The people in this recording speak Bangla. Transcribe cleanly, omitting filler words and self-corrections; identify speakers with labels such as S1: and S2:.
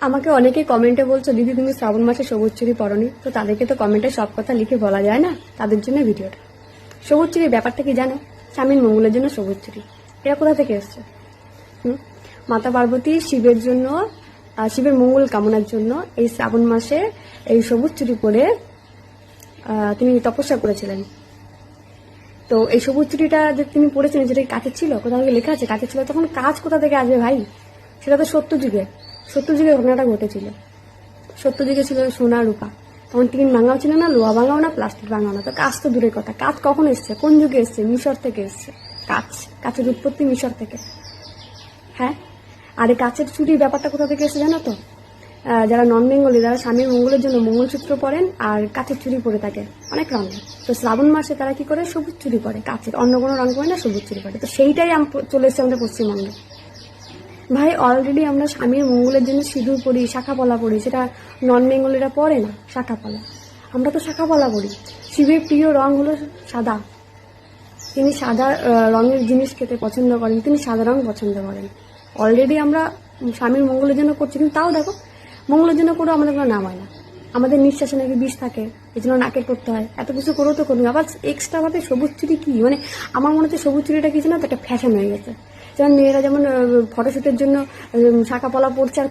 S1: আমাকে অনেকে কমেন্টে বলছো দিদি তুমি শ্রাবণ মাসে সবুজ চুড়ি পরনি, তো তাদেরকে তো কমেন্টে সব কথা লিখে বলা যায় না, তাদের জন্য ভিডিওটা। সবুজ চুড়ির ব্যাপারটা কি জানো? স্বামীর মঙ্গলের জন্য সবুজ চুড়ি। এটা কোথা থেকে এসছে? মাতা পার্বতী শিবের জন্য, শিবের মঙ্গল কামনার জন্য এই শ্রাবণ মাসে এই সবুজ চুড়ি পরে তিনি তপস্যা করেছিলেন। তো এই সবুজ চুড়িটা যে তিনি পরেছিলেন, যেটা কাঁচের ছিল, কোথাও লেখা আছে কাঁচের ছিল, তখন কাঁচ কোথা থেকে আসবে ভাই? সেটা তো সত্যযুগে ঘটনাটা ঘটেছিল। সত্যযুগে ছিল সোনা রূপা, তখন টিন ভাঙাও ছিল না, লোহা ভাঙাও না, প্লাস্টিক ভাঙাও না। তো কাঁচ তো দূরের কথা, কাঁচ কখন এসছে, কোন যুগে এসছে? মিশর থেকে এসছে কাঁচের উৎপত্তি মিশর থেকে। হ্যাঁ, আর এই কাঁচের চুড়ির ব্যাপারটা কোথা থেকে এসে জানো তো? যারা নন বেঙ্গলি, যারা স্বামীর মঙ্গলের জন্য মঙ্গলসূত্র পরেন আর কাঁচের চুড়ি পরে থাকে অনেক রঙের, তো শ্রাবণ মাসে তারা কি করে? সবুজ চুড়ি পরে, কাঁচের, অন্য কোনো রঙ পরে না, সবুজ চুড়ি পরে। তো সেইটাই চলে এসেছে আমাদের পশ্চিমবঙ্গে। ভাই অলরেডি আমরা স্বামীর মঙ্গলের জন্য সিঁদুর পরি, শাখা পলা পরি, সেটা নন বেঙ্গলিরা পরে না শাখা পলা, আমরা তো শাখা পলা পরি। শিবের প্রিয় রং হলো সাদা, তিনি সাদা রঙের জিনিস খেতে পছন্দ করেন, তিনি সাদা রং পছন্দ করেন। অলরেডি আমরা স্বামীর মঙ্গলের জন্য করছি, কিন্তু তাও দেখো মঙ্গলের জন্য করেও আমাদের কোনো নাম হয় না। আমাদের নিঃশ্বাসে নাকি বিষ থাকে, এই জন্য নাকে করতে হয়, এত কিছু করেও তো করুন। আবার এক্সট্রা ভাবে সবুজ চুড়ি কি, মানে আমার মনে হচ্ছে সবুজ চুড়িটা কিছু না, তো একটা ফ্যাশন হয়ে গেছে। যেমন মেয়েরা যেমন ফটোশুটের জন্য শাখা পলা পরছে আর